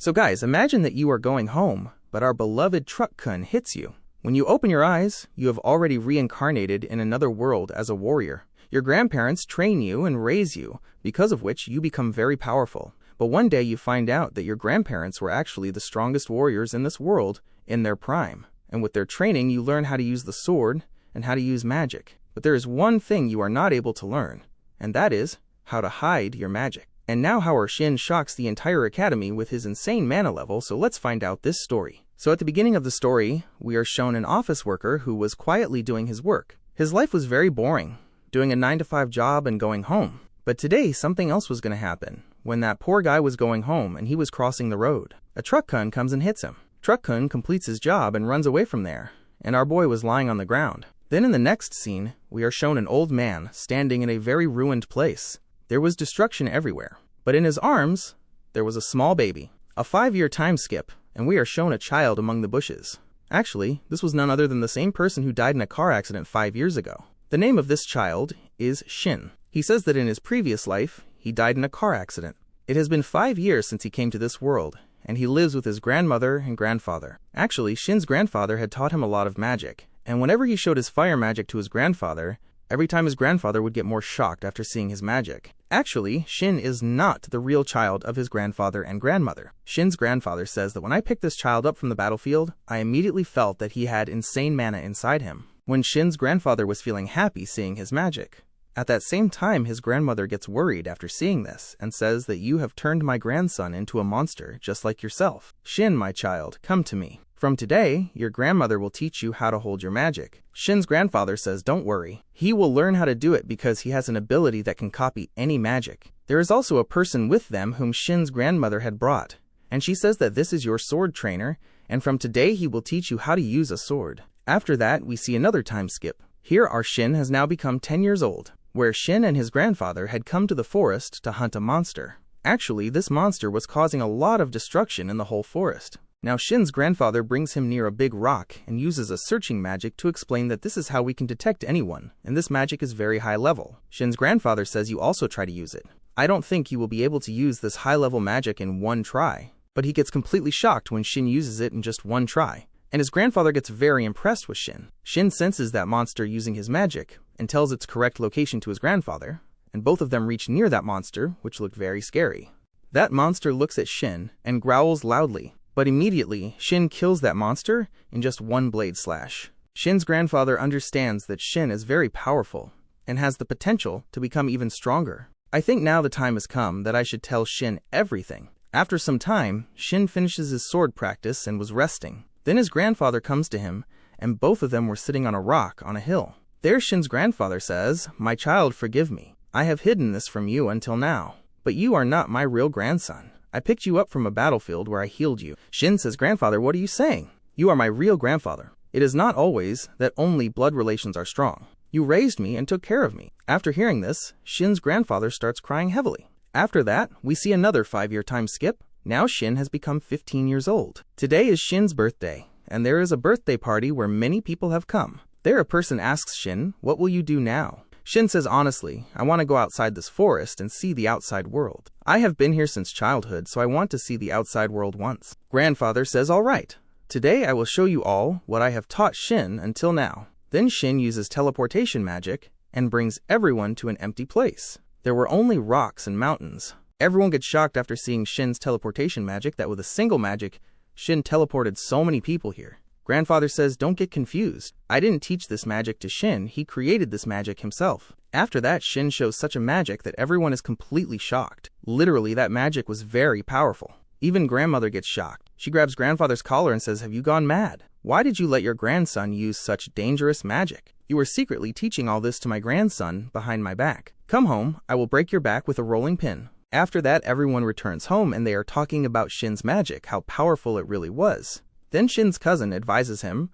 So guys, imagine that you are going home, but our beloved truck-kun hits you. When you open your eyes, you have already reincarnated in another world as a warrior. Your grandparents train you and raise you, because of which you become very powerful. But one day you find out that your grandparents were actually the strongest warriors in this world in their prime. And with their training, you learn how to use the sword and how to use magic. But there is one thing you are not able to learn, and that is how to hide your magic. And now how our Shin shocks the entire academy with his insane mana level, so let's find out this story. So at the beginning of the story, we are shown an office worker who was quietly doing his work. His life was very boring, doing a 9-to-5 job and going home. But today, something else was going to happen. When that poor guy was going home and he was crossing the road, a truck-kun comes and hits him. Truck-kun completes his job and runs away from there, and our boy was lying on the ground. Then in the next scene, we are shown an old man standing in a very ruined place. There was destruction everywhere, but in his arms, there was a small baby. A 5-year time skip, and we are shown a child among the bushes. Actually, this was none other than the same person who died in a car accident 5 years ago. The name of this child is Shin. He says that in his previous life, he died in a car accident. It has been 5 years since he came to this world, and he lives with his grandmother and grandfather. Actually, Shin's grandfather had taught him a lot of magic, and whenever he showed his fire magic to his grandfather, every time his grandfather would get more shocked after seeing his magic. Actually, Shin is not the real child of his grandfather and grandmother. Shin's grandfather says that when I picked this child up from the battlefield, I immediately felt that he had insane mana inside him. When Shin's grandfather was feeling happy seeing his magic. At that same time, his grandmother gets worried after seeing this and says that you have turned my grandson into a monster just like yourself. Shin, my child, come to me. From today, your grandmother will teach you how to hold your magic. Shin's grandfather says don't worry. He will learn how to do it because he has an ability that can copy any magic. There is also a person with them whom Shin's grandmother had brought, and she says that this is your sword trainer, and from today he will teach you how to use a sword. After that, we see another time skip. Here our Shin has now become 10 years old, where Shin and his grandfather had come to the forest to hunt a monster. Actually, this monster was causing a lot of destruction in the whole forest. Now Shin's grandfather brings him near a big rock and uses a searching magic to explain that this is how we can detect anyone, and this magic is very high level. Shin's grandfather says you also try to use it. I don't think you will be able to use this high level magic in one try, but he gets completely shocked when Shin uses it in just one try. And his grandfather gets very impressed with Shin. Shin senses that monster using his magic and tells its correct location to his grandfather, and both of them reach near that monster, which looked very scary. That monster looks at Shin and growls loudly. But immediately, Shin kills that monster in just one blade slash. Shin's grandfather understands that Shin is very powerful and has the potential to become even stronger. I think now the time has come that I should tell Shin everything. After some time, Shin finishes his sword practice and was resting. Then his grandfather comes to him, and both of them were sitting on a rock on a hill. There Shin's grandfather says, "My child, forgive me. I have hidden this from you until now. But you are not my real grandson. I picked you up from a battlefield where I healed you." Shin says, "Grandfather, what are you saying? You are my real grandfather. It is not always that only blood relations are strong. You raised me and took care of me." After hearing this, Shin's grandfather starts crying heavily. After that, we see another 5-year time skip. Now Shin has become 15 years old. Today is Shin's birthday, and there is a birthday party where many people have come. There a person asks Shin, "What will you do now?" Shin says, "Honestly, I want to go outside this forest and see the outside world. I have been here since childhood, so I want to see the outside world once." Grandfather says, "All right. Today I will show you all what I have taught Shin until now." Then Shin uses teleportation magic and brings everyone to an empty place. There were only rocks and mountains. Everyone gets shocked after seeing Shin's teleportation magic that with a single magic, Shin teleported so many people here. Grandfather says, "Don't get confused. I didn't teach this magic to Shin, he created this magic himself." After that, Shin shows such a magic that everyone is completely shocked. Literally, that magic was very powerful. Even grandmother gets shocked. She grabs grandfather's collar and says, "Have you gone mad? Why did you let your grandson use such dangerous magic? You were secretly teaching all this to my grandson behind my back. Come home, I will break your back with a rolling pin." After that, everyone returns home and they are talking about Shin's magic, how powerful it really was. Then Shin's cousin advises him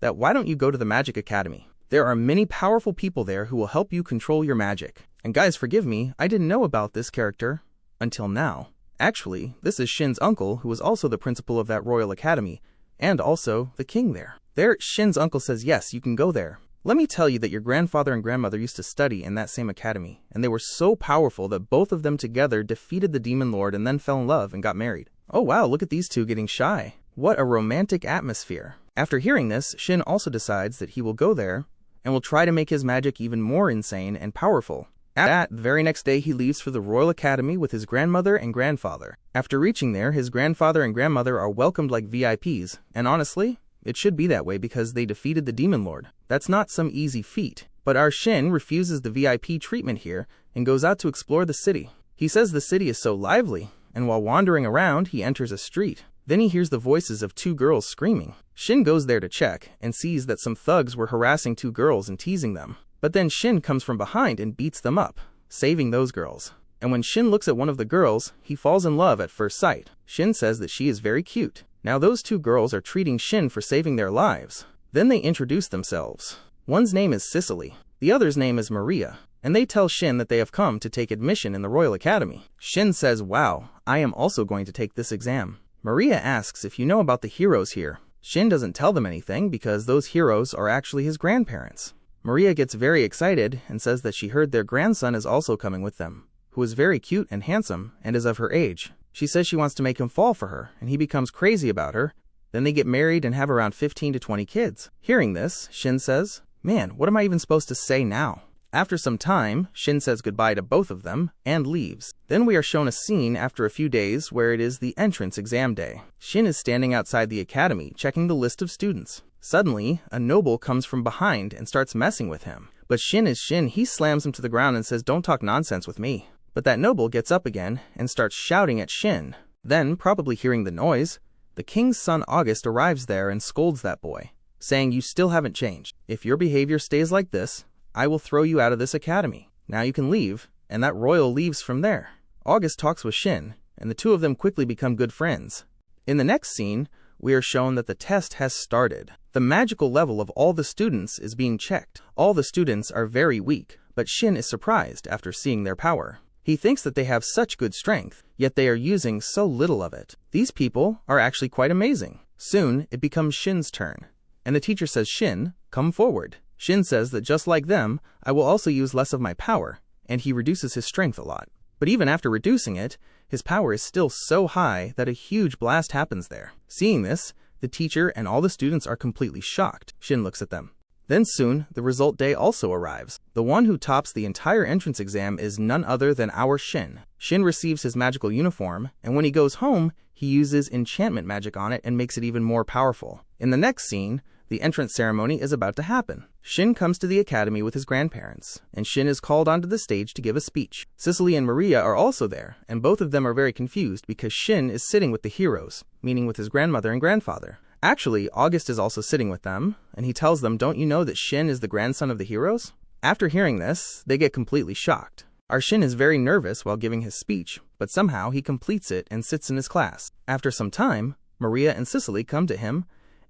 that why don't you go to the Magic Academy? There are many powerful people there who will help you control your magic. And guys, forgive me, I didn't know about this character until now. Actually, this is Shin's uncle who was also the principal of that Royal Academy and also the king there. There, Shin's uncle says, "Yes, you can go there. Let me tell you that your grandfather and grandmother used to study in that same academy, and they were so powerful that both of them together defeated the demon lord and then fell in love and got married." Oh wow, look at these two getting shy. What a romantic atmosphere. After hearing this, Shin also decides that he will go there and will try to make his magic even more insane and powerful. At that, the very next day he leaves for the Royal Academy with his grandmother and grandfather. After reaching there, his grandfather and grandmother are welcomed like VIPs, and honestly, it should be that way because they defeated the Demon Lord. That's not some easy feat. But our Shin refuses the VIP treatment here and goes out to explore the city. He says the city is so lively, and while wandering around, he enters a street. Then he hears the voices of two girls screaming. Shin goes there to check and sees that some thugs were harassing two girls and teasing them. But then Shin comes from behind and beats them up, saving those girls. And when Shin looks at one of the girls, he falls in love at first sight. Shin says that she is very cute. Now those two girls are treating Shin for saving their lives. Then they introduce themselves. One's name is Cicely, the other's name is Maria, and they tell Shin that they have come to take admission in the Royal Academy. Shin says, wow, I am also going to take this exam. Maria asks if you know about the heroes here. Shin doesn't tell them anything because those heroes are actually his grandparents. Maria gets very excited and says that she heard their grandson is also coming with them, who is very cute and handsome and is of her age. She says she wants to make him fall for her, and he becomes crazy about her. Then they get married and have around 15 to 20 kids. Hearing this, Shin says, man, what am I even supposed to say now? After some time, Shin says goodbye to both of them and leaves. Then we are shown a scene after a few days where it is the entrance exam day. Shin is standing outside the academy checking the list of students. Suddenly, a noble comes from behind and starts messing with him. But Shin is Shin, he slams him to the ground and says, don't talk nonsense with me. But that noble gets up again and starts shouting at Shin. Then, probably hearing the noise, the king's son August arrives there and scolds that boy, saying, you still haven't changed. If your behavior stays like this, I will throw you out of this academy. Now you can leave, and that royal leaves from there. August talks with Shin, and the two of them quickly become good friends. In the next scene, we are shown that the test has started. The magical level of all the students is being checked. All the students are very weak, but Shin is surprised after seeing their power. He thinks that they have such good strength, yet they are using so little of it. These people are actually quite amazing. Soon, it becomes Shin's turn, and the teacher says, Shin, come forward. Shin says that just like them, I will also use less of my power, and he reduces his strength a lot. But even after reducing it, his power is still so high that a huge blast happens there. Seeing this, the teacher and all the students are completely shocked. Shin looks at them. Then soon, the result day also arrives. The one who tops the entire entrance exam is none other than our Shin. Shin receives his magical uniform, and when he goes home, he uses enchantment magic on it and makes it even more powerful. In the next scene, the entrance ceremony is about to happen. Shin comes to the academy with his grandparents, and Shin is called onto the stage to give a speech. Cicely and Maria are also there, and both of them are very confused because Shin is sitting with the heroes, meaning with his grandmother and grandfather. Actually, August is also sitting with them, and he tells them, don't you know that Shin is the grandson of the heroes? After hearing this, they get completely shocked. Our Shin is very nervous while giving his speech, but somehow he completes it and sits in his class. After some time, Maria and Cicely come to him,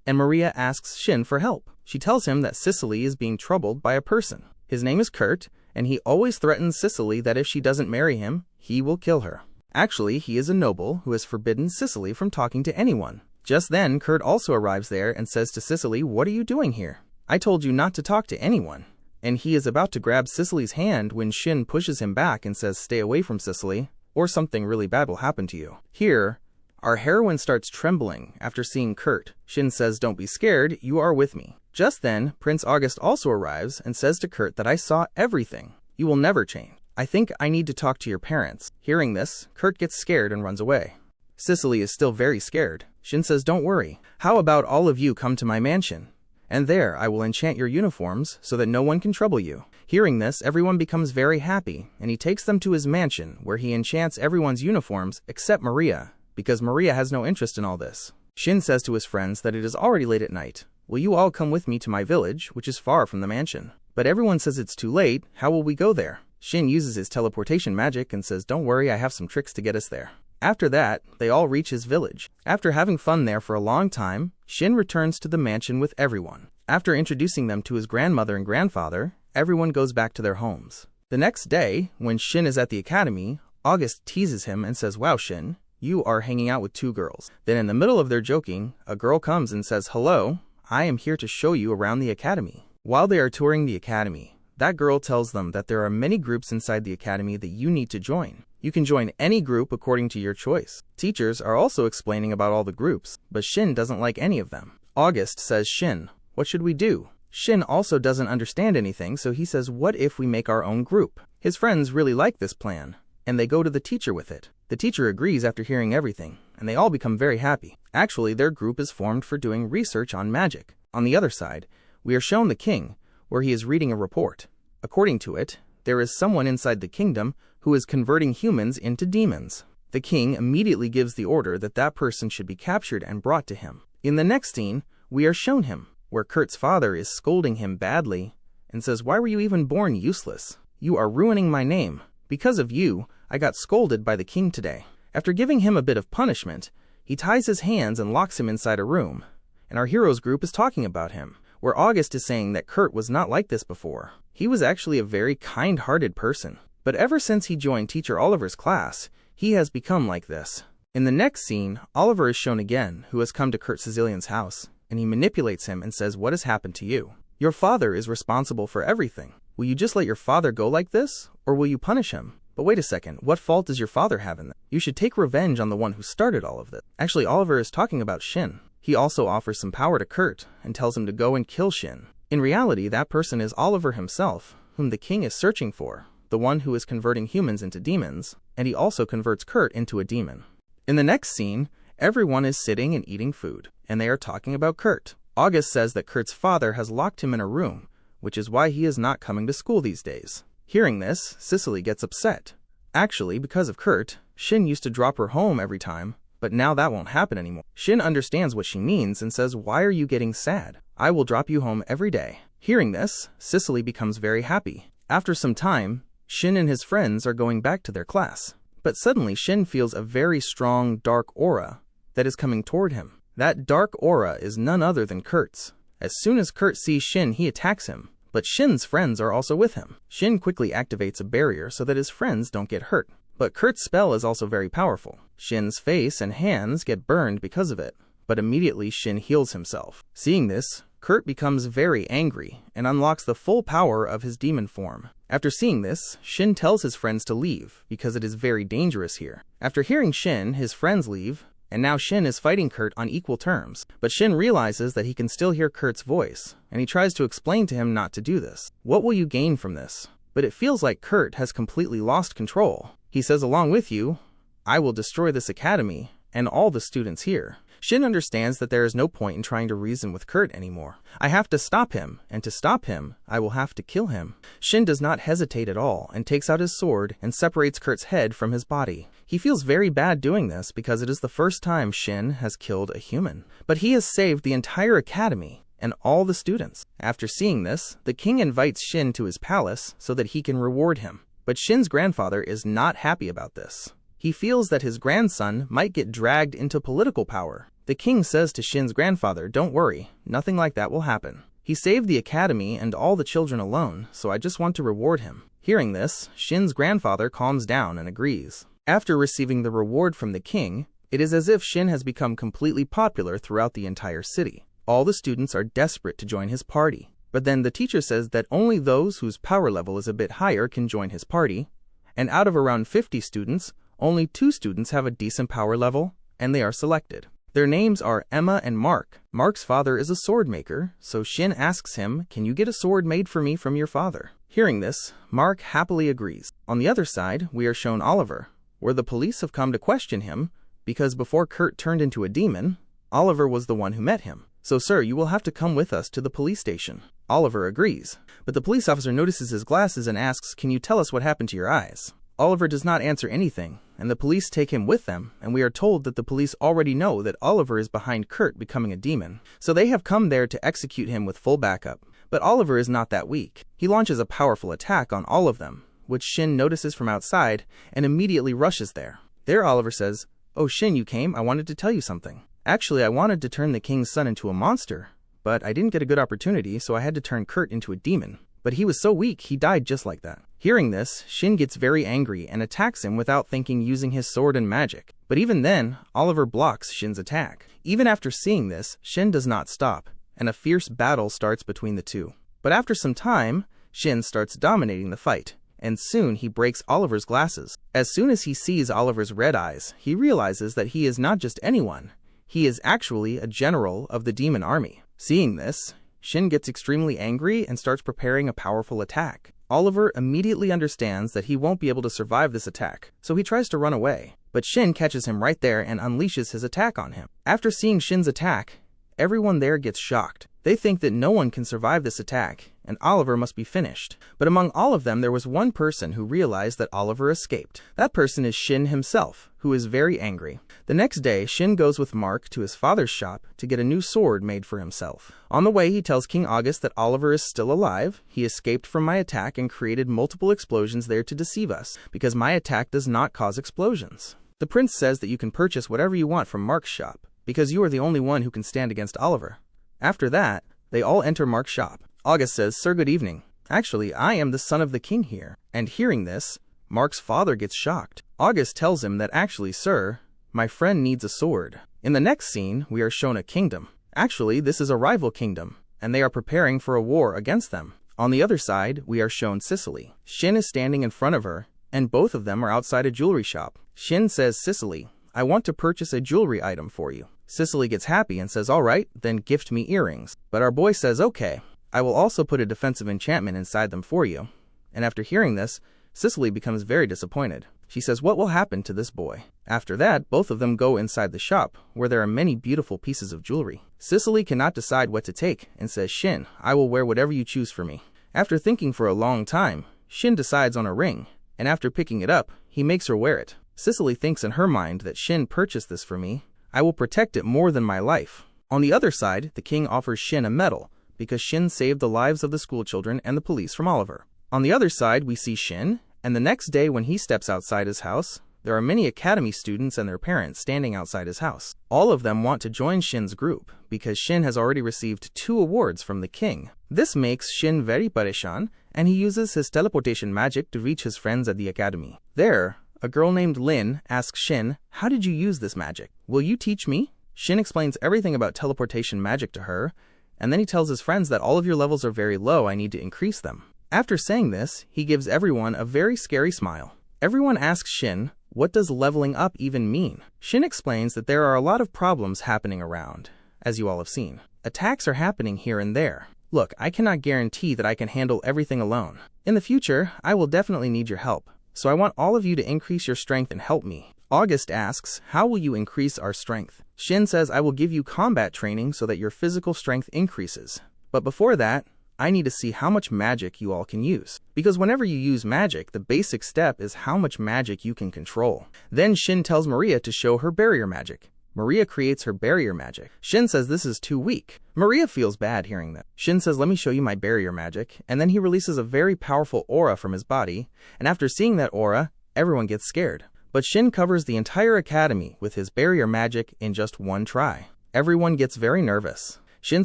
and Maria asks Shin for help. She tells him that Cicely is being troubled by a person. His name is Kurt, and he always threatens Cicely that if she doesn't marry him, he will kill her. Actually, he is a noble who has forbidden Cicely from talking to anyone. Just then, Kurt also arrives there and says to Cicely, what are you doing here? I told you not to talk to anyone. And he is about to grab Cicely's hand when Shin pushes him back and says, stay away from Cicely, or something really bad will happen to you. Here, our heroine starts trembling after seeing Kurt. Shin says, don't be scared, you are with me. Just then, Prince August also arrives and says to Kurt that I saw everything. You will never change. I think I need to talk to your parents. Hearing this, Kurt gets scared and runs away. Cicely is still very scared. Shin says, don't worry. How about all of you come to my mansion? And there I will enchant your uniforms so that no one can trouble you. Hearing this, everyone becomes very happy, and he takes them to his mansion where he enchants everyone's uniforms except Maria, because Maria has no interest in all this. Shin says to his friends that it is already late at night. Will you all come with me to my village, which is far from the mansion? But everyone says it's too late. How will we go there? Shin uses his teleportation magic and says, don't worry, I have some tricks to get us there. After that, they all reach his village. After having fun there for a long time, Shin returns to the mansion with everyone. After introducing them to his grandmother and grandfather, everyone goes back to their homes. The next day, when Shin is at the academy, August teases him and says, wow, Shin, you are hanging out with two girls. Then in the middle of their joking, a girl comes and says, hello, I am here to show you around the academy. While they are touring the academy, that girl tells them that there are many groups inside the academy that you need to join. You can join any group according to your choice. Teachers are also explaining about all the groups, but Shin doesn't like any of them. August says, Shin, what should we do? Shin also doesn't understand anything, so he says, what if we make our own group? His friends really like this plan, and they go to the teacher with it. The teacher agrees after hearing everything, and they all become very happy. Actually, their group is formed for doing research on magic. On the other side, we are shown the king, where he is reading a report. According to it, there is someone inside the kingdom who is converting humans into demons. The king immediately gives the order that that person should be captured and brought to him. In the next scene, we are shown him, where Kurt's father is scolding him badly and says, why were you even born useless? You are ruining my name. Because of you, I got scolded by the king today. After giving him a bit of punishment, he ties his hands and locks him inside a room. And our hero's group is talking about him, where August is saying that Kurt was not like this before. He was actually a very kind-hearted person. But ever since he joined Teacher Oliver's class, he has become like this. In the next scene, Oliver is shown again, who has come to Kurt Sicilian's house, and he manipulates him and says, what has happened to you? Your father is responsible for everything. Will you just let your father go like this, or will you punish him? But wait a second, what fault does your father have in that? You should take revenge on the one who started all of this. Actually, Oliver is talking about Shin. He also offers some power to Kurt and tells him to go and kill Shin. In reality, that person is Oliver himself, whom the king is searching for, the one who is converting humans into demons, and he also converts Kurt into a demon. In the next scene, everyone is sitting and eating food, and they are talking about Kurt. August says that Kurt's father has locked him in a room, which is why he is not coming to school these days. Hearing this, Cicely gets upset. Actually, because of Kurt, Shin used to drop her home every time, but now that won't happen anymore. Shin understands what she means and says, why are you getting sad? I will drop you home every day. Hearing this, Cicely becomes very happy. After some time, Shin and his friends are going back to their class. But suddenly Shin feels a very strong, dark aura that is coming toward him. That dark aura is none other than Kurt's. As soon as Kurt sees Shin, he attacks him. But Shin's friends are also with him. Shin quickly activates a barrier so that his friends don't get hurt. But Kurt's spell is also very powerful. Shin's face and hands get burned because of it. But immediately Shin heals himself. Seeing this, Kurt becomes very angry and unlocks the full power of his demon form. After seeing this, Shin tells his friends to leave because it is very dangerous here. After hearing Shin, his friends leave, and now Shin is fighting Kurt on equal terms. But Shin realizes that he can still hear Kurt's voice, and he tries to explain to him not to do this. What will you gain from this? But it feels like Kurt has completely lost control. He says, along with you, I will destroy this academy and all the students here. Shin understands that there is no point in trying to reason with Kurt anymore. I have to stop him, and to stop him, I will have to kill him. Shin does not hesitate at all and takes out his sword and separates Kurt's head from his body. He feels very bad doing this because it is the first time Shin has killed a human. But he has saved the entire academy and all the students. After seeing this, the king invites Shin to his palace so that he can reward him. But Shin's grandfather is not happy about this. He feels that his grandson might get dragged into political power. The king says to Shin's grandfather, don't worry, nothing like that will happen. He saved the academy and all the children alone, so I just want to reward him. Hearing this, Shin's grandfather calms down and agrees. After receiving the reward from the king, it is as if Shin has become completely popular throughout the entire city. All the students are desperate to join his party. But then the teacher says that only those whose power level is a bit higher can join his party, and out of around 50 students, only 2 students have a decent power level, and they are selected. Their names are Emma and Mark. Mark's father is a sword maker, so Shin asks him, can you get a sword made for me from your father? Hearing this, Mark happily agrees. On the other side, we are shown Oliver, where the police have come to question him, because before Kurt turned into a demon, Oliver was the one who met him. So sir, you will have to come with us to the police station. Oliver agrees, but the police officer notices his glasses and asks, can you tell us what happened to your eyes? Oliver does not answer anything, and the police take him with them, and we are told that the police already know that Oliver is behind Kurt becoming a demon, so they have come there to execute him with full backup. But Oliver is not that weak. He launches a powerful attack on all of them, which Shin notices from outside and immediately rushes there. There Oliver says, oh Shin, you came, I wanted to tell you something. Actually, I wanted to turn the king's son into a monster, but I didn't get a good opportunity, so I had to turn Kurt into a demon. But he was so weak, he died just like that. Hearing this, Shin gets very angry and attacks him without thinking, using his sword and magic. But even then, Oliver blocks Shin's attack. Even after seeing this, Shin does not stop, and a fierce battle starts between the two. But after some time, Shin starts dominating the fight, and soon he breaks Oliver's glasses. As soon as he sees Oliver's red eyes, he realizes that he is not just anyone. He is actually a general of the demon army. Seeing this, Shin gets extremely angry and starts preparing a powerful attack. Oliver immediately understands that he won't be able to survive this attack, so he tries to run away. But Shin catches him right there and unleashes his attack on him. After seeing Shin's attack, everyone there gets shocked. They think that no one can survive this attack, and Oliver must be finished. But among all of them, there was one person who realized that Oliver escaped. That person is Shin himself, who is very angry. The next day, Shin goes with Mark to his father's shop to get a new sword made for himself. On the way, he tells King August that Oliver is still alive. He escaped from my attack and created multiple explosions there to deceive us, because my attack does not cause explosions. The prince says that you can purchase whatever you want from Mark's shop, because you are the only one who can stand against Oliver. After that, they all enter Mark's shop. August says, "Sir, good evening. Actually, I am the son of the king here." And hearing this, Mark's father gets shocked. August tells him that actually, "Sir, my friend needs a sword." In the next scene, we are shown a kingdom. Actually, this is a rival kingdom, and they are preparing for a war against them. On the other side, we are shown Sicily. Shin is standing in front of her, and both of them are outside a jewelry shop. Shin says, "Sicily, I want to purchase a jewelry item for you." Sicily gets happy and says, "All right, then gift me earrings." But our boy says, "Okay, I will also put a defensive enchantment inside them for you." And after hearing this, Sicily becomes very disappointed. She says, "What will happen to this boy?" After that, both of them go inside the shop, where there are many beautiful pieces of jewelry. Sicily cannot decide what to take and says, "Shin, I will wear whatever you choose for me." After thinking for a long time, Shin decides on a ring, and after picking it up, he makes her wear it. Sicily thinks in her mind that Shin purchased this for me. I will protect it more than my life. On the other side, the king offers Shin a medal, because Shin saved the lives of the schoolchildren and the police from Oliver. On the other side, we see Shin, and the next day when he steps outside his house, there are many academy students and their parents standing outside his house. All of them want to join Shin's group, because Shin has already received 2 awards from the king. This makes Shin very pareshan, and he uses his teleportation magic to reach his friends at the academy. There, a girl named Lin asks Shin, "How did you use this magic? Will you teach me?" Shin explains everything about teleportation magic to her, and then he tells his friends that all of your levels are very low, I need to increase them. After saying this, he gives everyone a very scary smile. Everyone asks Shin, what does leveling up even mean? Shin explains that there are a lot of problems happening around, as you all have seen. Attacks are happening here and there. Look, I cannot guarantee that I can handle everything alone. In the future, I will definitely need your help. So I want all of you to increase your strength and help me. August asks, "How will you increase our strength?" Shin says, "I will give you combat training so that your physical strength increases. But before that, I need to see how much magic you all can use. Because whenever you use magic, the basic step is how much magic you can control." Then Shin tells Maria to show her barrier magic. Maria creates her barrier magic. Shin says this is too weak. Maria feels bad hearing that. Shin says, "Let me show you my barrier magic," and then he releases a very powerful aura from his body, and after seeing that aura, everyone gets scared. But Shin covers the entire academy with his barrier magic in just one try. Everyone gets very nervous. Shin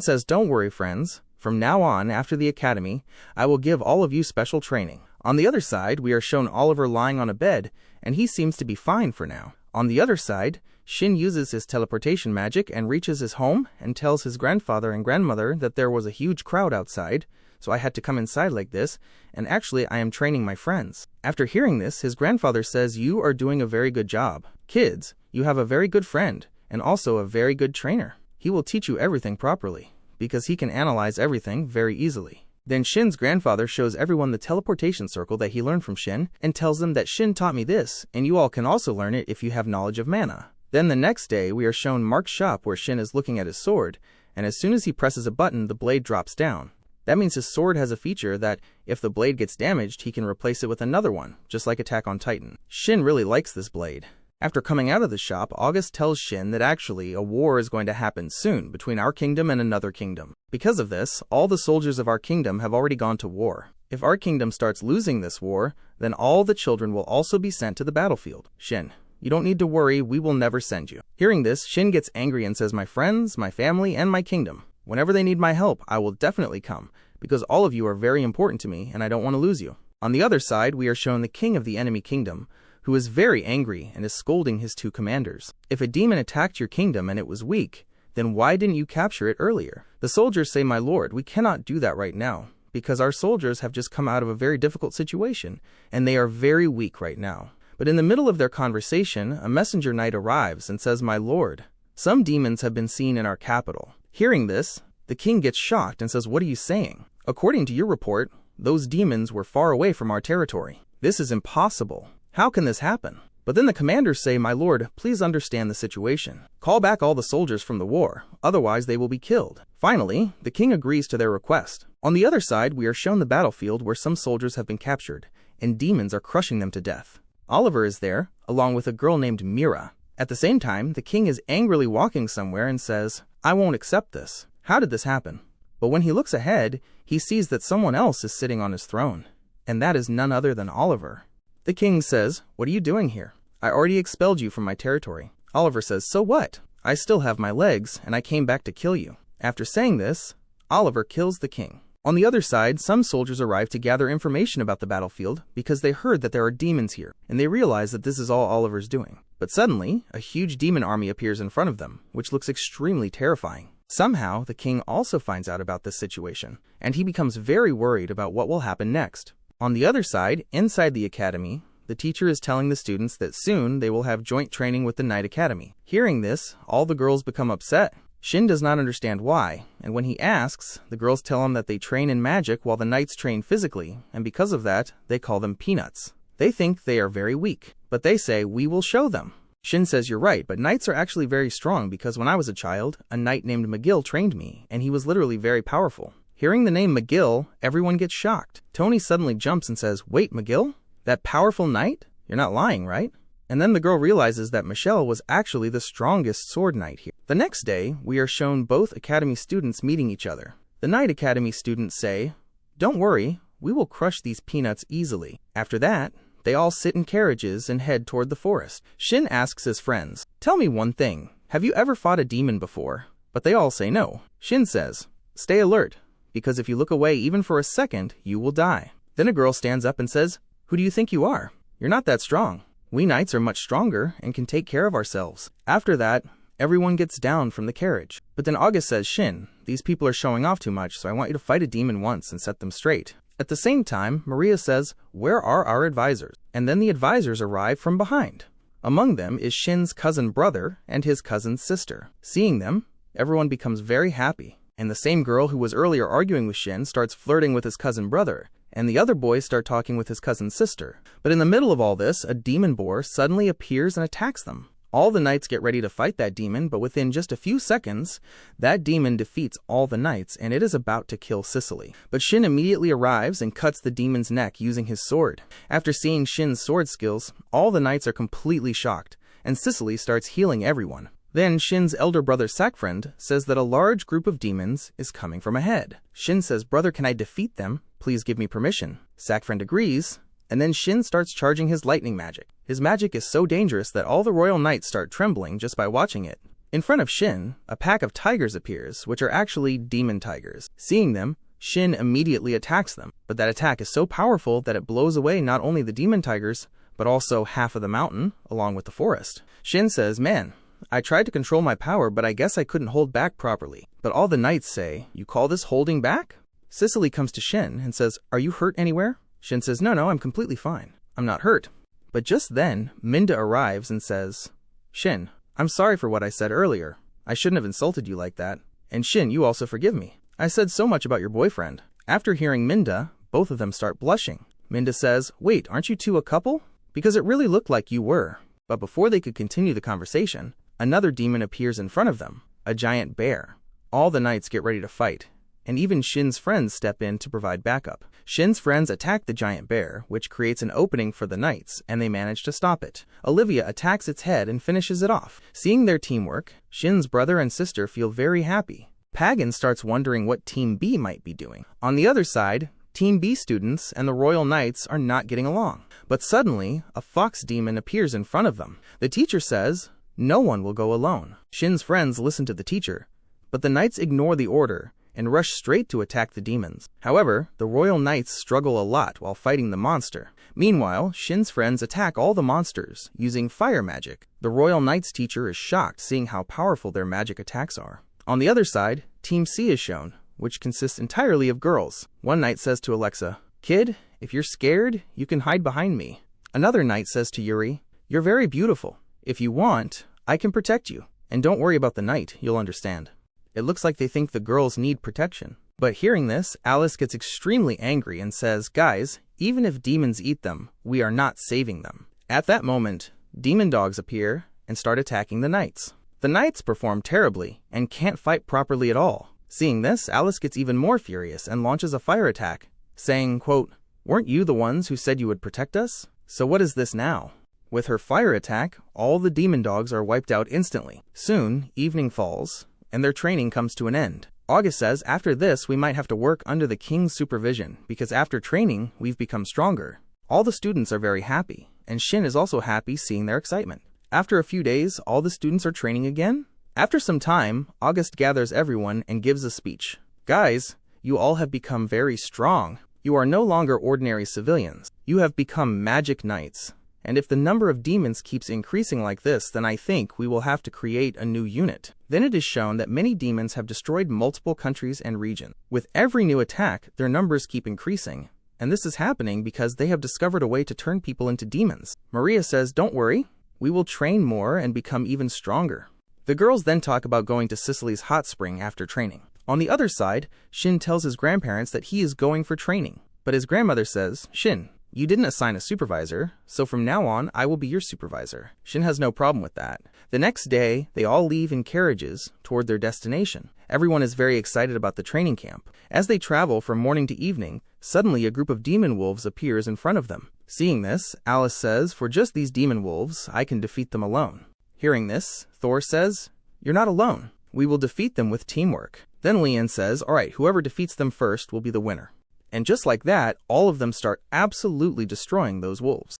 says, "Don't worry, friends. From now on, after the academy, I will give all of you special training." On the other side, we are shown Oliver lying on a bed, and he seems to be fine for now. On the other side, Shin uses his teleportation magic and reaches his home and tells his grandfather and grandmother that there was a huge crowd outside, so I had to come inside like this, and actually I am training my friends. After hearing this, his grandfather says, "You are doing a very good job. Kids, you have a very good friend, and also a very good trainer. He will teach you everything properly, because he can analyze everything very easily." Then Shin's grandfather shows everyone the teleportation circle that he learned from Shin, and tells them that Shin taught me this, and you all can also learn it if you have knowledge of mana. Then the next day, we are shown Mark's shop where Shin is looking at his sword, and as soon as he presses a button, the blade drops down. That means his sword has a feature that, if the blade gets damaged, he can replace it with another one, just like Attack on Titan. Shin really likes this blade. After coming out of the shop, August tells Shin that actually a war is going to happen soon between our kingdom and another kingdom. Because of this, all the soldiers of our kingdom have already gone to war. If our kingdom starts losing this war, then all the children will also be sent to the battlefield. Shin, you don't need to worry, we will never send you. Hearing this, Shin gets angry and says, "My friends, my family, and my kingdom. Whenever they need my help, I will definitely come, because all of you are very important to me and I don't want to lose you." On the other side, we are shown the king of the enemy kingdom, who is very angry and is scolding his 2 commanders. "If a demon attacked your kingdom and it was weak, then why didn't you capture it earlier?" The soldiers say, "My lord, we cannot do that right now, because our soldiers have just come out of a very difficult situation, and they are very weak right now. But in the middle of their conversation, a messenger knight arrives and says, "My lord, some demons have been seen in our capital." Hearing this, the king gets shocked and says, "What are you saying? According to your report, those demons were far away from our territory. This is impossible. How can this happen?" But then the commanders say, "My lord, please understand the situation. Call back all the soldiers from the war, otherwise they will be killed." Finally, the king agrees to their request. On the other side, we are shown the battlefield where some soldiers have been captured, and demons are crushing them to death. Oliver is there, along with a girl named Mira. At the same time, the king is angrily walking somewhere and says, "I won't accept this. How did this happen?" But when he looks ahead, he sees that someone else is sitting on his throne, and that is none other than Oliver. The king says, "What are you doing here? I already expelled you from my territory." Oliver says, "So what? I still have my legs, and I came back to kill you." After saying this, Oliver kills the king. On the other side, some soldiers arrive to gather information about the battlefield because they heard that there are demons here, and they realize that this is all Oliver's doing. But suddenly, a huge demon army appears in front of them, which looks extremely terrifying. Somehow, the king also finds out about this situation, and he becomes very worried about what will happen next. On the other side, inside the academy, the teacher is telling the students that soon they will have joint training with the Knight Academy. Hearing this, all the girls become upset. Shin does not understand why, and when he asks, the girls tell him that they train in magic while the knights train physically, and because of that, they call them peanuts. They think they are very weak, but they say, "We will show them." Shin says, "You're right, but knights are actually very strong because when I was a child, a knight named McGill trained me, and he was literally very powerful." Hearing the name McGill, everyone gets shocked. Tony suddenly jumps and says, "Wait, McGill? That powerful knight? You're not lying, right?" And then the girl realizes that Michelle was actually the strongest sword knight here. The next day, we are shown both academy students meeting each other. The Knight Academy students say, "Don't worry, we will crush these peanuts easily." After that, they all sit in carriages and head toward the forest. Shin asks his friends, "Tell me one thing, have you ever fought a demon before?" But they all say no. Shin says, "Stay alert, because if you look away even for a second, you will die." Then a girl stands up and says, "Who do you think you are? You're not that strong. We knights are much stronger and can take care of ourselves." After that, everyone gets down from the carriage. But then August says, "Shin, these people are showing off too much, so I want you to fight a demon once and set them straight." At the same time, Maria says, "Where are our advisors?" And then the advisors arrive from behind. Among them is Shin's cousin brother and his cousin's sister. Seeing them, everyone becomes very happy. And the same girl who was earlier arguing with Shin starts flirting with his cousin brother, and the other boys start talking with his cousin's sister. But in the middle of all this, a demon boar suddenly appears and attacks them. All the knights get ready to fight that demon, but within just a few seconds, that demon defeats all the knights, and it is about to kill Sicily. But Shin immediately arrives and cuts the demon's neck using his sword. After seeing Shin's sword skills, all the knights are completely shocked, and Sicily starts healing everyone. Then Shin's elder brother Sackfriend says that a large group of demons is coming from ahead. Shin says, "Brother, can I defeat them? Please give me permission." Sackfriend agrees, and then Shin starts charging his lightning magic. His magic is so dangerous that all the royal knights start trembling just by watching it. In front of Shin, a pack of tigers appears, which are actually demon tigers. Seeing them, Shin immediately attacks them, but that attack is so powerful that it blows away not only the demon tigers, but also half of the mountain, along with the forest. Shin says, "Man, I tried to control my power, but I guess I couldn't hold back properly." But all the knights say, "You call this holding back?" Sicily comes to Shin and says, "Are you hurt anywhere?" Shin says, No, I'm completely fine. I'm not hurt." But just then, Minda arrives and says, "Shin, I'm sorry for what I said earlier. I shouldn't have insulted you like that. And Shin, you also forgive me. I said so much about your boyfriend." After hearing Minda, both of them start blushing. Minda says, "Wait, aren't you two a couple? Because it really looked like you were." But before they could continue the conversation, another demon appears in front of them, a giant bear. All the knights get ready to fight, and even Shin's friends step in to provide backup. Shin's friends attack the giant bear, which creates an opening for the knights, and they manage to stop it. Olivia attacks its head and finishes it off. Seeing their teamwork, Shin's brother and sister feel very happy. Pagan starts wondering what Team B might be doing. On the other side, Team B students and the royal knights are not getting along. But suddenly, a fox demon appears in front of them. The teacher says, "No one will go alone." Shin's friends listen to the teacher, but the knights ignore the order and rush straight to attack the demons. However, the royal knights struggle a lot while fighting the monster. Meanwhile, Shin's friends attack all the monsters using fire magic. The royal knights teacher is shocked seeing how powerful their magic attacks are. On the other side, Team C is shown, which consists entirely of girls. One knight says to Alexa, "Kid, if you're scared, you can hide behind me." Another knight says to Yuri, "You're very beautiful. If you want, I can protect you. And don't worry about the knight, you'll understand." It looks like they think the girls need protection. But hearing this, Alice gets extremely angry and says, "Guys, even if demons eat them, we are not saving them." At that moment, demon dogs appear and start attacking the knights. The knights perform terribly and can't fight properly at all. Seeing this, Alice gets even more furious and launches a fire attack, saying, quote, "Weren't you the ones who said you would protect us? So what is this now?" With her fire attack, all the demon dogs are wiped out instantly. Soon, evening falls, and their training comes to an end. August says, "After this, we might have to work under the king's supervision, because after training, we've become stronger." All the students are very happy, and Shin is also happy seeing their excitement. After a few days, all the students are training again. After some time, August gathers everyone and gives a speech. "Guys, you all have become very strong. You are no longer ordinary civilians. You have become magic knights. And if the number of demons keeps increasing like this, then I think we will have to create a new unit." Then it is shown that many demons have destroyed multiple countries and regions. With every new attack, their numbers keep increasing. And this is happening because they have discovered a way to turn people into demons. Maria says, "Don't worry, we will train more and become even stronger." The girls then talk about going to Sicily's hot spring after training. On the other side, Shin tells his grandparents that he is going for training. But his grandmother says, "Shin, you didn't assign a supervisor, so from now on, I will be your supervisor." Shin has no problem with that. The next day, they all leave in carriages toward their destination. Everyone is very excited about the training camp. As they travel from morning to evening, suddenly a group of demon wolves appears in front of them. Seeing this, Alice says, "For just these demon wolves, I can defeat them alone." Hearing this, Thor says, "You're not alone. We will defeat them with teamwork." Then Leon says, "All right, whoever defeats them first will be the winner." And just like that, all of them start absolutely destroying those wolves.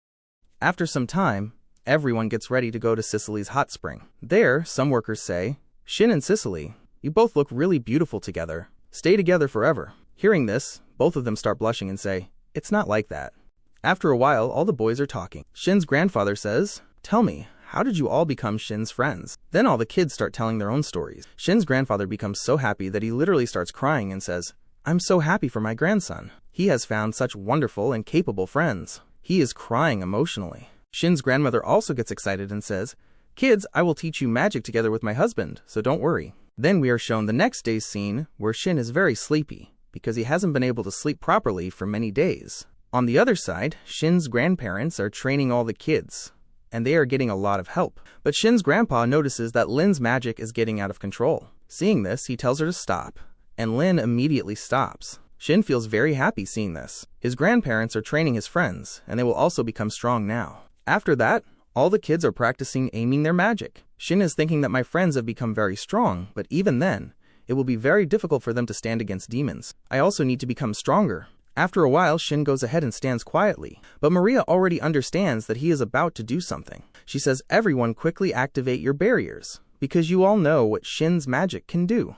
After some time, everyone gets ready to go to Sicily's hot spring. There, some workers say, "Shin and Sicily, you both look really beautiful together. Stay together forever." Hearing this, both of them start blushing and say, "It's not like that." After a while, all the boys are talking. Shin's grandfather says, "Tell me, how did you all become Shin's friends?" Then all the kids start telling their own stories. Shin's grandfather becomes so happy that he literally starts crying and says, "I'm so happy for my grandson. He has found such wonderful and capable friends." He is crying emotionally. Shin's grandmother also gets excited and says, "Kids, I will teach you magic together with my husband, so don't worry." Then we are shown the next day's scene where Shin is very sleepy because he hasn't been able to sleep properly for many days. On the other side, Shin's grandparents are training all the kids, and they are getting a lot of help. But Shin's grandpa notices that Lin's magic is getting out of control. Seeing this, he tells her to stop, and Lin immediately stops. Shin feels very happy seeing this. His grandparents are training his friends, and they will also become strong now. After that, all the kids are practicing aiming their magic. Shin is thinking that my friends have become very strong, but even then, it will be very difficult for them to stand against demons. I also need to become stronger. After a while, Shin goes ahead and stands quietly, but Maria already understands that he is about to do something. She says, "Everyone quickly activate your barriers, because you all know what Shin's magic can do."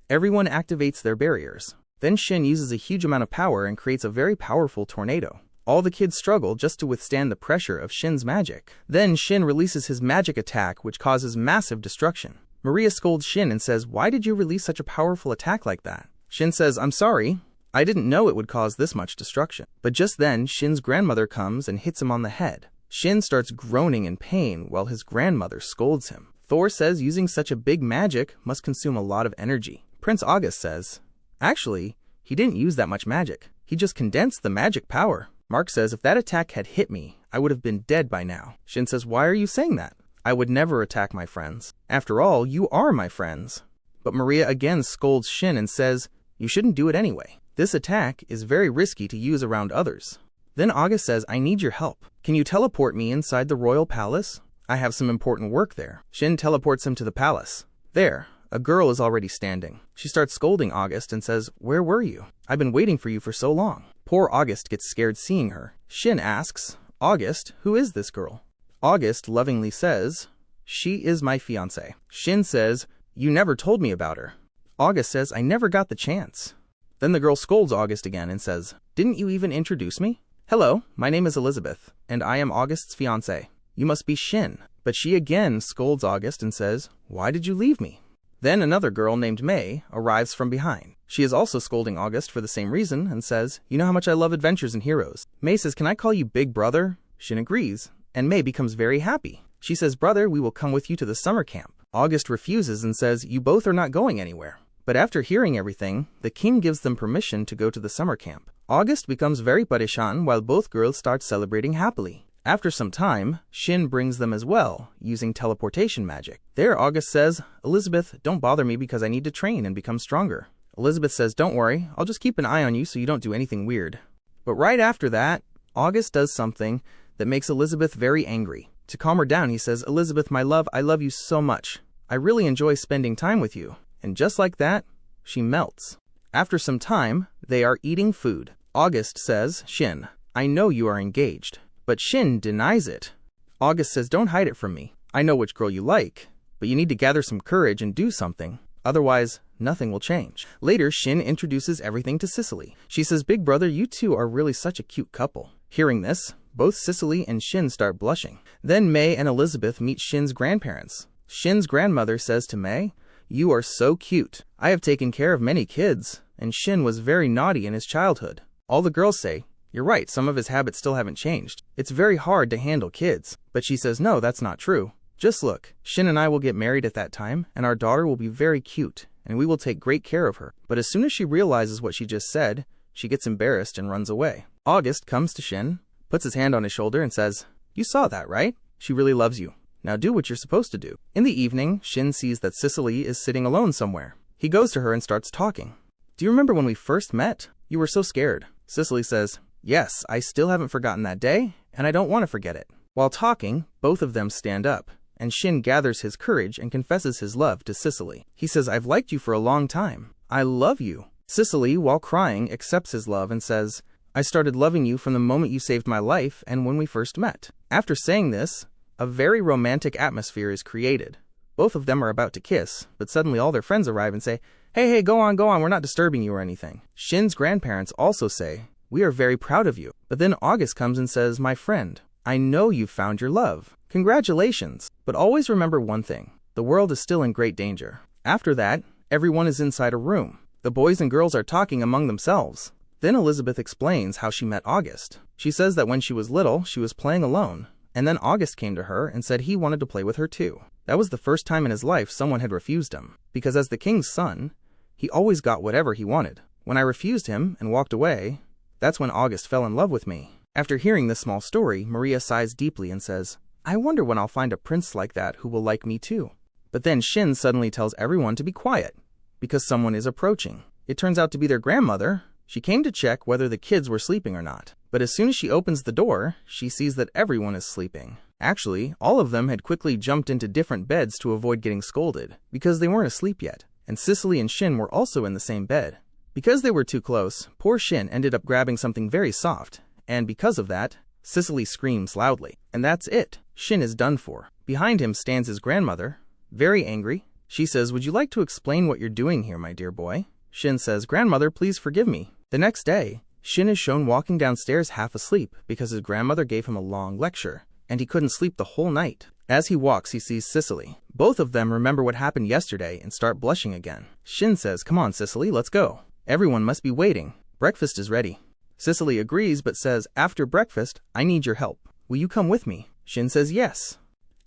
Everyone activates their barriers. Then Shin uses a huge amount of power and creates a very powerful tornado. All the kids struggle just to withstand the pressure of Shin's magic. Then Shin releases his magic attack, which causes massive destruction. Maria scolds Shin and says, "Why did you release such a powerful attack like that?" Shin says, "I'm sorry. I didn't know it would cause this much destruction." But just then, Shin's grandmother comes and hits him on the head. Shin starts groaning in pain while his grandmother scolds him. Thor says using such a big magic must consume a lot of energy. Prince August says, "Actually, he didn't use that much magic. He just condensed the magic power." Mark says, "If that attack had hit me, I would have been dead by now." Shin says, "Why are you saying that? I would never attack my friends. After all, you are my friends." But Maria again scolds Shin and says, "You shouldn't do it anyway. This attack is very risky to use around others." Then August says, "I need your help. Can you teleport me inside the royal palace? I have some important work there." Shin teleports him to the palace. There, a girl is already standing. She starts scolding August and says, "Where were you? I've been waiting for you for so long." Poor August gets scared seeing her. Shin asks, "August, who is this girl?" August lovingly says, "She is my fiancée." Shin says, "You never told me about her." August says, "I never got the chance." Then the girl scolds August again and says, "Didn't you even introduce me? Hello, my name is Elizabeth, and I am August's fiancée. You must be Shin." But she again scolds August and says, "Why did you leave me?" Then another girl named May arrives from behind. She is also scolding August for the same reason and says, "You know how much I love adventures and heroes." May says, "Can I call you Big Brother?" Shin agrees, and May becomes very happy. She says, "Brother, we will come with you to the summer camp." August refuses and says, "You both are not going anywhere." But after hearing everything, the king gives them permission to go to the summer camp. August becomes very parishan while both girls start celebrating happily. After some time, Shin brings them as well, using teleportation magic. There, August says, "Elizabeth, don't bother me because I need to train and become stronger." Elizabeth says, "Don't worry, I'll just keep an eye on you so you don't do anything weird." But right after that, August does something that makes Elizabeth very angry. To calm her down, he says, "Elizabeth, my love, I love you so much. I really enjoy spending time with you." And just like that, she melts. After some time, they are eating food. August says, "Shin, I know you are engaged." But Shin denies it. August says, "Don't hide it from me. I know which girl you like, but you need to gather some courage and do something. Otherwise, nothing will change." Later, Shin introduces everything to Cicely. She says, "Big brother, you two are really such a cute couple." Hearing this, both Cicely and Shin start blushing. Then May and Elizabeth meet Shin's grandparents. Shin's grandmother says to May, "You are so cute. I have taken care of many kids, and Shin was very naughty in his childhood." All the girls say, "You're right, some of his habits still haven't changed. It's very hard to handle kids." But she says, "No, that's not true. Just look, Shin and I will get married at that time, and our daughter will be very cute, and we will take great care of her." But as soon as she realizes what she just said, she gets embarrassed and runs away. August comes to Shin, puts his hand on his shoulder and says, "You saw that, right? She really loves you. Now do what you're supposed to do." In the evening, Shin sees that Cicely is sitting alone somewhere. He goes to her and starts talking. "Do you remember when we first met? You were so scared." Cicely says, "Yes, I still haven't forgotten that day, and I don't want to forget it." While talking, both of them stand up, and Shin gathers his courage and confesses his love to Cicely. He says, "I've liked you for a long time. I love you." Cicely, while crying, accepts his love and says, "I started loving you from the moment you saved my life and when we first met." After saying this, a very romantic atmosphere is created. Both of them are about to kiss, but suddenly all their friends arrive and say, Hey, go on, we're not disturbing you or anything." Shin's grandparents also say, "We are very proud of you." But then August comes and says, "My friend, I know you've found your love. Congratulations. But always remember one thing, the world is still in great danger." After that, everyone is inside a room. The boys and girls are talking among themselves. Then Elizabeth explains how she met August. She says that when she was little, she was playing alone, and then August came to her and said he wanted to play with her too. That was the first time in his life someone had refused him, because as the king's son, he always got whatever he wanted. When I refused him and walked away, that's when August fell in love with me. After hearing this small story, Maria sighs deeply and says, "I wonder when I'll find a prince like that who will like me too." But then Shin suddenly tells everyone to be quiet, because someone is approaching. It turns out to be their grandmother. She came to check whether the kids were sleeping or not. But as soon as she opens the door, she sees that everyone is sleeping. Actually, all of them had quickly jumped into different beds to avoid getting scolded, because they weren't asleep yet. And Cicely and Shin were also in the same bed. Because they were too close, poor Shin ended up grabbing something very soft, and because of that, Cicely screams loudly. And that's it. Shin is done for. Behind him stands his grandmother, very angry. She says, "Would you like to explain what you're doing here, my dear boy?" Shin says, "Grandmother, please forgive me." The next day, Shin is shown walking downstairs half asleep because his grandmother gave him a long lecture, and he couldn't sleep the whole night. As he walks, he sees Cicely. Both of them remember what happened yesterday and start blushing again. Shin says, "Come on, Cicely, let's go. Everyone must be waiting. Breakfast is ready." Cicely agrees but says, "After breakfast, I need your help. Will you come with me?" Shin says yes.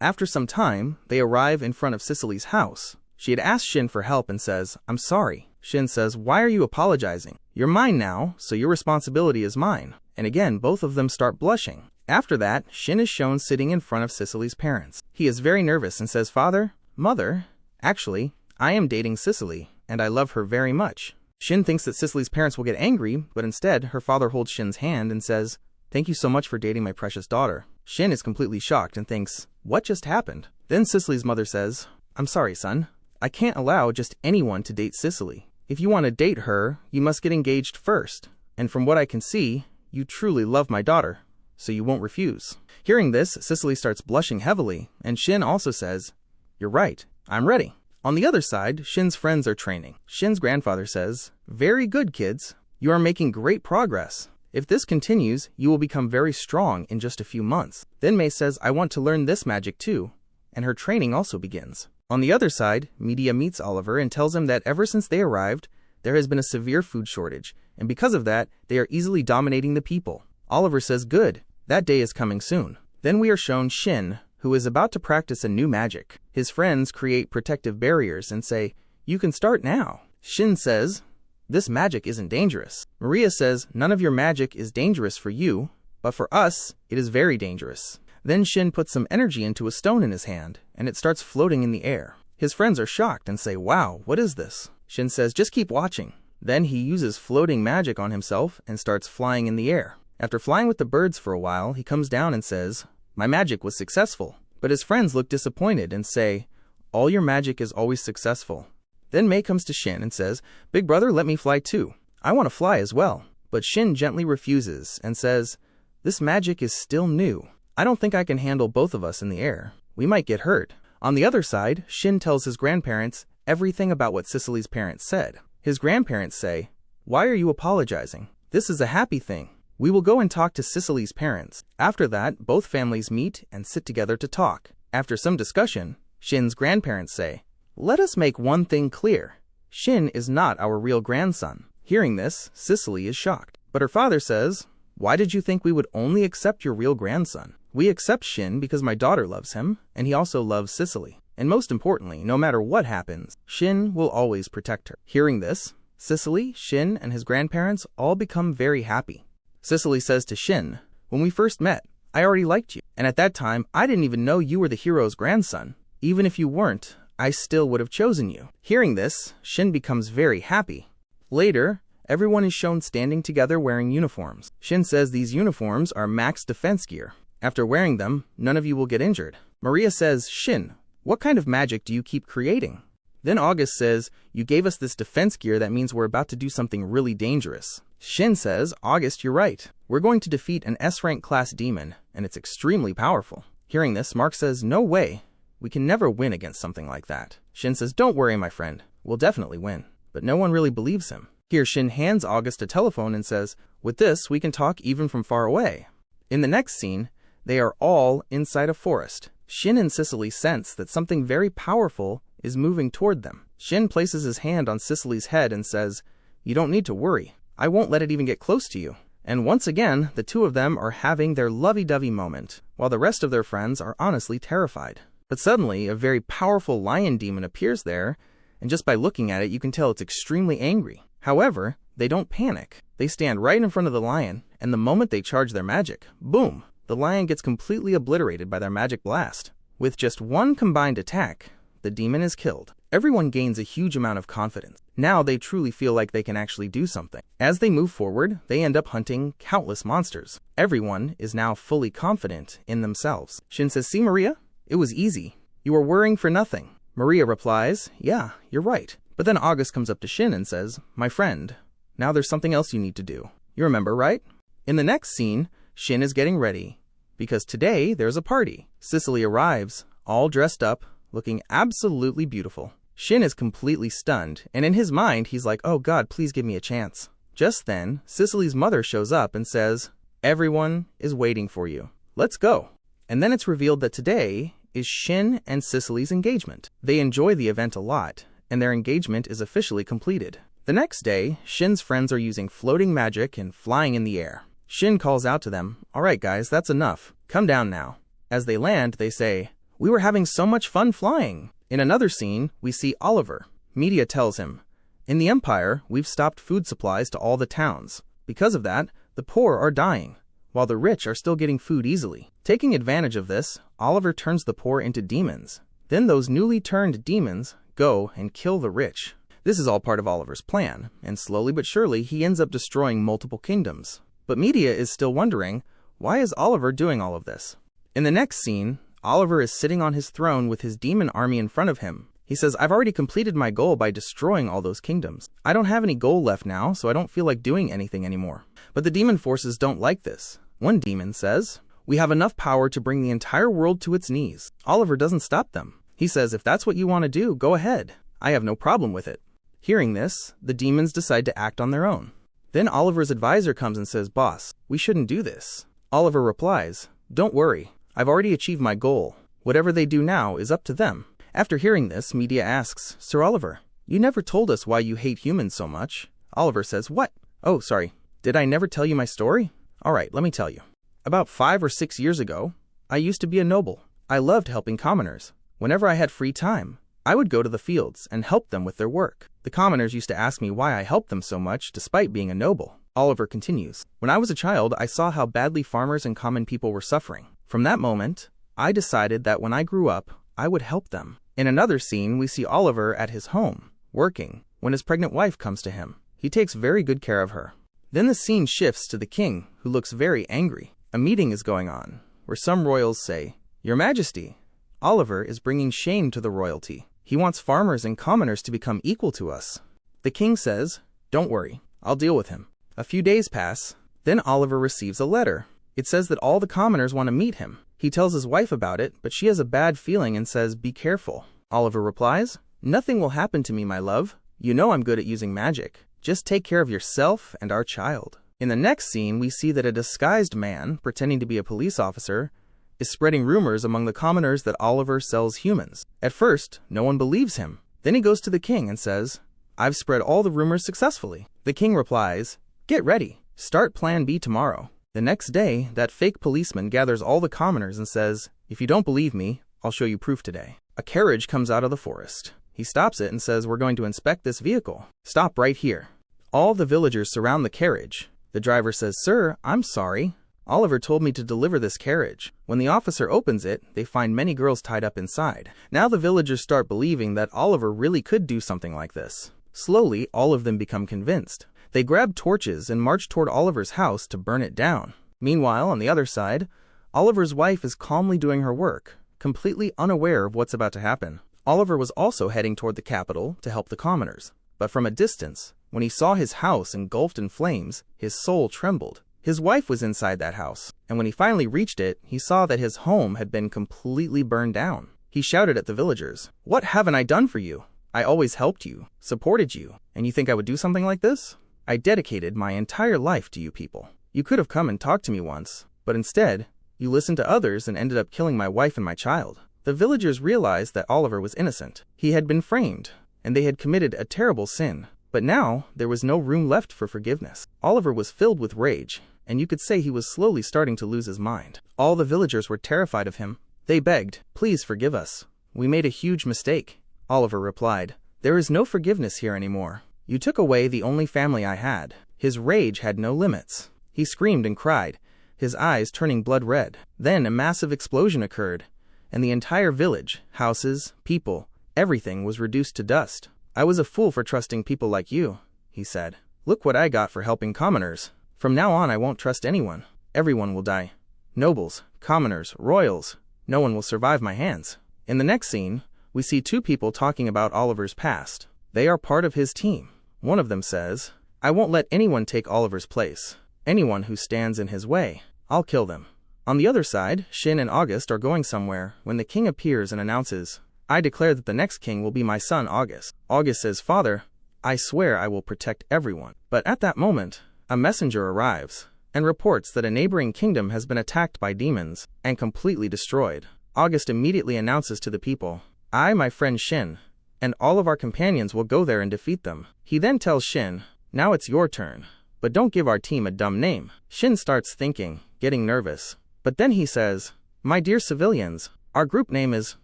After some time, they arrive in front of Cicely's house. She had asked Shin for help and says, "I'm sorry." Shin says, "Why are you apologizing? You're mine now, so your responsibility is mine." And again, both of them start blushing. After that, Shin is shown sitting in front of Cicely's parents. He is very nervous and says, "Father, Mother, actually, I am dating Cicely, and I love her very much." Shin thinks that Cicely's parents will get angry, but instead, her father holds Shin's hand and says, "Thank you so much for dating my precious daughter." Shin is completely shocked and thinks, "What just happened?" Then Cicely's mother says, "I'm sorry, son. I can't allow just anyone to date Cicely. If you want to date her, you must get engaged first. And from what I can see, you truly love my daughter, so you won't refuse." Hearing this, Cicely starts blushing heavily, and Shin also says, "You're right, I'm ready." On the other side, Shin's friends are training. Shin's grandfather says, "Very good, kids. You are making great progress. If this continues, you will become very strong in just a few months." Then May says, "I want to learn this magic too," and her training also begins. On the other side, Media meets Oliver and tells him that ever since they arrived, there has been a severe food shortage, and because of that, they are easily dominating the people. Oliver says, good, that day is coming soon. Then we are shown Shin, who is about to practice a new magic. His friends create protective barriers and say, you can start now. Shin says, this magic isn't dangerous. Maria says, none of your magic is dangerous for you, but for us, it is very dangerous. Then Shin puts some energy into a stone in his hand, and it starts floating in the air. His friends are shocked and say, wow, what is this? Shin says, just keep watching. Then he uses floating magic on himself and starts flying in the air. After flying with the birds for a while, he comes down and says, my magic was successful. But his friends look disappointed and say, all your magic is always successful. Then Mei comes to Shin and says, big brother, let me fly too. I want to fly as well. But Shin gently refuses and says, this magic is still new. I don't think I can handle both of us in the air. We might get hurt. On the other side, Shin tells his grandparents everything about what Cicely's parents said. His grandparents say, why are you apologizing? This is a happy thing. We will go and talk to Cicely's parents. After that, both families meet and sit together to talk. After some discussion, Shin's grandparents say, let us make one thing clear. Shin is not our real grandson. Hearing this, Cicely is shocked. But her father says, why did you think we would only accept your real grandson? We accept Shin because my daughter loves him, and he also loves Cicely. And most importantly, no matter what happens, Shin will always protect her. Hearing this, Cicely, Shin, and his grandparents all become very happy. Cicely says to Shin, when we first met, I already liked you, and at that time, I didn't even know you were the hero's grandson. Even if you weren't, I still would have chosen you. Hearing this, Shin becomes very happy. Later, everyone is shown standing together wearing uniforms. Shin says these uniforms are max defense gear. After wearing them, none of you will get injured. Maria says, Shin, what kind of magic do you keep creating? Then August says, you gave us this defense gear that means we're about to do something really dangerous. Shin says, August, you're right. We're going to defeat an S-rank class demon, and it's extremely powerful. Hearing this, Mark says, no way. We can never win against something like that. Shin says, don't worry, my friend. We'll definitely win. But no one really believes him. Here, Shin hands August a telephone and says, with this, we can talk even from far away. In the next scene, they are all inside a forest. Shin and Cicely sense that something very powerful is moving toward them. Shin places his hand on Cicely's head and says, you don't need to worry. I won't let it even get close to you. And once again, the two of them are having their lovey-dovey moment, while the rest of their friends are honestly terrified. But suddenly, a very powerful lion demon appears there, and just by looking at it, you can tell it's extremely angry. However, they don't panic. They stand right in front of the lion, and the moment they charge their magic, boom! The lion gets completely obliterated by their magic blast. With just one combined attack, the demon is killed. Everyone gains a huge amount of confidence. Now they truly feel like they can actually do something. As they move forward, they end up hunting countless monsters. Everyone is now fully confident in themselves. Shin says, see, Maria? It was easy. You were worrying for nothing. Maria replies, yeah, you're right. But then August comes up to Shin and says, my friend, now there's something else you need to do. You remember, right? In the next scene, Shin is getting ready, because today there's a party. Cicely arrives, all dressed up, looking absolutely beautiful. Shin is completely stunned, and in his mind he's like, oh God, please give me a chance. Just then, Cicely's mother shows up and says, everyone is waiting for you. Let's go. And then it's revealed that today is Shin and Cicely's engagement. They enjoy the event a lot, and their engagement is officially completed. The next day, Shin's friends are using floating magic and flying in the air. Shin calls out to them, all right guys, that's enough. Come down now. As they land, they say, we were having so much fun flying. In another scene, we see Oliver. Media tells him, in the Empire, we've stopped food supplies to all the towns. Because of that, the poor are dying, while the rich are still getting food easily. Taking advantage of this, Oliver turns the poor into demons. Then those newly turned demons go and kill the rich. This is all part of Oliver's plan, and slowly but surely he ends up destroying multiple kingdoms. But Media is still wondering, why is Oliver doing all of this? In the next scene, Oliver is sitting on his throne with his demon army in front of him. He says, I've already completed my goal by destroying all those kingdoms. I don't have any goal left now, so I don't feel like doing anything anymore. But the demon forces don't like this. One demon says, we have enough power to bring the entire world to its knees. Oliver doesn't stop them. He says, if that's what you want to do, go ahead. I have no problem with it. Hearing this, the demons decide to act on their own. Then Oliver's advisor comes and says, boss, we shouldn't do this. Oliver replies, don't worry. I've already achieved my goal. Whatever they do now is up to them. After hearing this, media asks, Sir Oliver, you never told us why you hate humans so much. Oliver says, what? Oh, sorry. Did I never tell you my story? Alright, let me tell you. About 5 or 6 years ago, I used to be a noble. I loved helping commoners. Whenever I had free time, I would go to the fields and help them with their work. The commoners used to ask me why I helped them so much despite being a noble. Oliver continues, when I was a child, I saw how badly farmers and common people were suffering. From that moment, I decided that when I grew up, I would help them. In another scene, we see Oliver at his home, working, when his pregnant wife comes to him. He takes very good care of her. Then the scene shifts to the king, who looks very angry. A meeting is going on, where some royals say, Your Majesty, Oliver is bringing shame to the royalty. He wants farmers and commoners to become equal to us. The king says, Don't worry, I'll deal with him. A few days pass, then Oliver receives a letter. It says that all the commoners want to meet him. He tells his wife about it, but she has a bad feeling and says, Be careful. Oliver replies, Nothing will happen to me, my love. You know I'm good at using magic. Just take care of yourself and our child. In the next scene, we see that a disguised man, pretending to be a police officer, is spreading rumors among the commoners that Oliver sells humans. At first, no one believes him. Then he goes to the king and says, I've spread all the rumors successfully. The king replies, Get ready. Start plan B tomorrow. The next day, that fake policeman gathers all the commoners and says, If you don't believe me, I'll show you proof today. A carriage comes out of the forest. He stops it and says, We're going to inspect this vehicle. Stop right here. All the villagers surround the carriage. The driver says, Sir, I'm sorry. Oliver told me to deliver this carriage. When the officer opens it, they find many girls tied up inside. Now the villagers start believing that Oliver really could do something like this. Slowly, all of them become convinced. They grab torches and march toward Oliver's house to burn it down. Meanwhile, on the other side, Oliver's wife is calmly doing her work, completely unaware of what's about to happen. Oliver was also heading toward the capital to help the commoners. But from a distance, when he saw his house engulfed in flames, his soul trembled. His wife was inside that house, and when he finally reached it, he saw that his home had been completely burned down. He shouted at the villagers, What haven't I done for you? I always helped you, supported you, and you think I would do something like this? I dedicated my entire life to you people. You could have come and talked to me once, but instead, you listened to others and ended up killing my wife and my child. The villagers realized that Oliver was innocent. He had been framed, and they had committed a terrible sin. But now, there was no room left for forgiveness. Oliver was filled with rage, and you could say he was slowly starting to lose his mind. All the villagers were terrified of him. They begged, Please forgive us. We made a huge mistake. Oliver replied, There is no forgiveness here anymore. You took away the only family I had. His rage had no limits. He screamed and cried, his eyes turning blood red. Then a massive explosion occurred, and the entire village, houses, people, everything was reduced to dust. I was a fool for trusting people like you, he said. Look what I got for helping commoners. From now on I won't trust anyone. Everyone will die. Nobles, commoners, royals. No one will survive my hands. In the next scene, we see two people talking about Oliver's past. They are part of his team. One of them says, I won't let anyone take Oliver's place. Anyone who stands in his way, I'll kill them. On the other side, Shin and August are going somewhere when the king appears and announces, I declare that the next king will be my son August. August says, Father, I swear I will protect everyone. But at that moment, a messenger arrives and reports that a neighboring kingdom has been attacked by demons and completely destroyed. August immediately announces to the people, I, my friend Shin, and all of our companions will go there and defeat them. He then tells Shin, Now it's your turn, but don't give our team a dumb name. Shin starts thinking, getting nervous. But then he says, My dear civilians, our group name is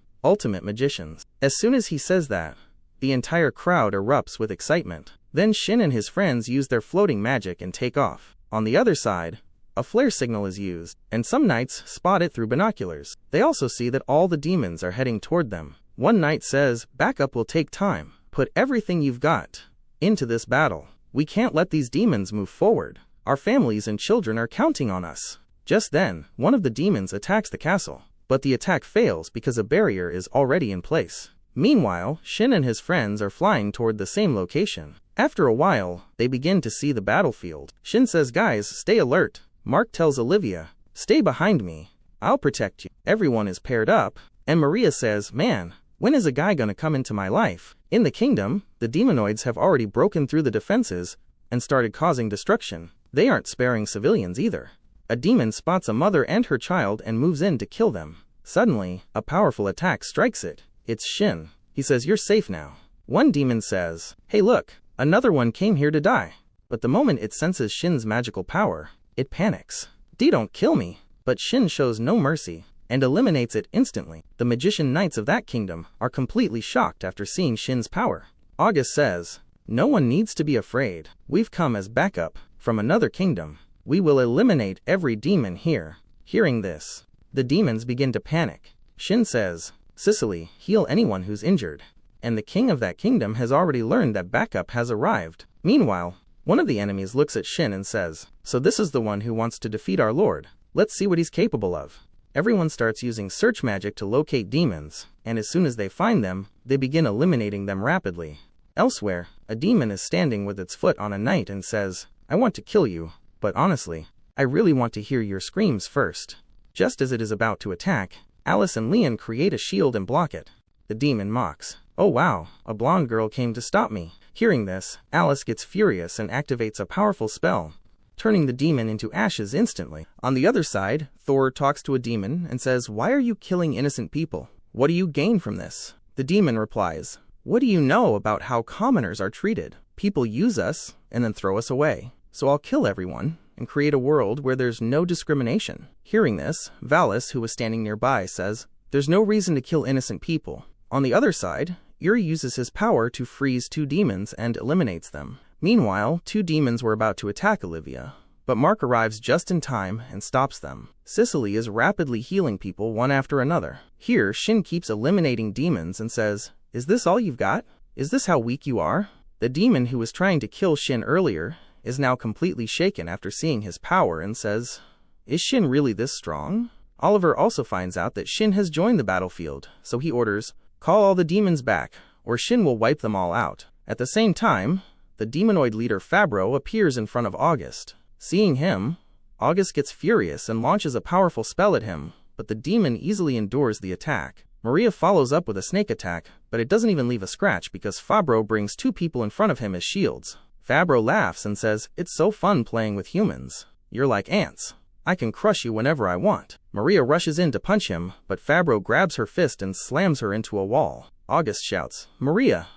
Ultimate Magicians. As soon as he says that, the entire crowd erupts with excitement. Then Shin and his friends use their floating magic and take off. On the other side, a flare signal is used, and some knights spot it through binoculars. They also see that all the demons are heading toward them. One knight says, Backup will take time. Put everything you've got into this battle. We can't let these demons move forward. Our families and children are counting on us. Just then, one of the demons attacks the castle. But the attack fails because a barrier is already in place. Meanwhile, Shin and his friends are flying toward the same location. After a while, they begin to see the battlefield. Shin says, Guys, stay alert. Mark tells Olivia, Stay behind me. I'll protect you. Everyone is paired up, and Maria says, Man, when is a guy gonna come into my life? In the kingdom, the demonoids have already broken through the defenses and started causing destruction. They aren't sparing civilians either. A demon spots a mother and her child and moves in to kill them. Suddenly, a powerful attack strikes it. It's Shin. He says, "You're safe now." One demon says, "Hey look, another one came here to die." But the moment it senses Shin's magical power, it panics. Don't kill me." But Shin shows no mercy and eliminates it instantly. The magician knights of that kingdom are completely shocked after seeing Shin's power. August says, "No one needs to be afraid. We've come as backup from another kingdom. We will eliminate every demon here." Hearing this, the demons begin to panic. Shin says, "Sicily, heal anyone who's injured." And the king of that kingdom has already learned that backup has arrived. Meanwhile, one of the enemies looks at Shin and says, "So this is the one who wants to defeat our lord. Let's see what he's capable of." Everyone starts using search magic to locate demons, and as soon as they find them, they begin eliminating them rapidly. Elsewhere, a demon is standing with its foot on a knight and says, "I want to kill you, but honestly, I really want to hear your screams first." Just as it is about to attack, Alice and Leon create a shield and block it. The demon mocks, "Oh wow, a blonde girl came to stop me." Hearing this, Alice gets furious and activates a powerful spell, turning the demon into ashes instantly. On the other side, Thor talks to a demon and says, "Why are you killing innocent people? What do you gain from this?" The demon replies, "What do you know about how commoners are treated? People use us and then throw us away. So I'll kill everyone and create a world where there's no discrimination." Hearing this, Valis, who was standing nearby, says, "There's no reason to kill innocent people." On the other side, Yuri uses his power to freeze two demons and eliminates them. Meanwhile, two demons were about to attack Olivia, but Mark arrives just in time and stops them. Sicily is rapidly healing people one after another. Here, Shin keeps eliminating demons and says, "Is this all you've got? Is this how weak you are?" The demon who was trying to kill Shin earlier is now completely shaken after seeing his power and says, "Is Shin really this strong?" Oliver also finds out that Shin has joined the battlefield, so he orders, "Call all the demons back, or Shin will wipe them all out." At the same time, the demonoid leader Fabro appears in front of August. Seeing him, August gets furious and launches a powerful spell at him, but the demon easily endures the attack. Maria follows up with a snake attack, but it doesn't even leave a scratch because Fabro brings two people in front of him as shields. Fabro laughs and says, "It's so fun playing with humans. You're like ants. I can crush you whenever I want." Maria rushes in to punch him, but Fabro grabs her fist and slams her into a wall. August shouts, "Maria,